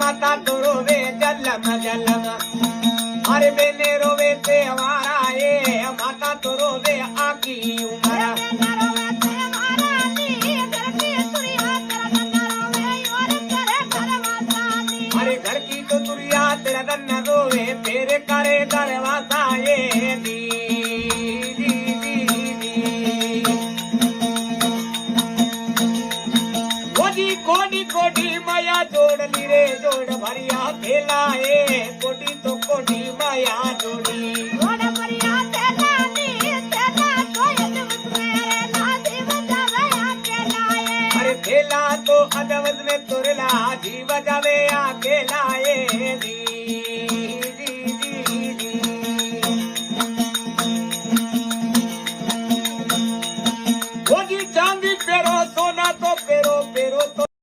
माता तो रोवे जलम जलम अरे बेने रोवे ते हमारा ये माता तो रोवे आकी उमरा अरे घर की तो तुरिया तेरा गन्ना रोवे तेरे करे करवाता ये दी कोडी कोडी माया जोड़ ली रे जोड़ भरिया खेलाए कोडी तो कोडी माया जोड़ी जोड़ भरिया अरे खेला तो अदवत में तुरला जी बजावे आके लाए दी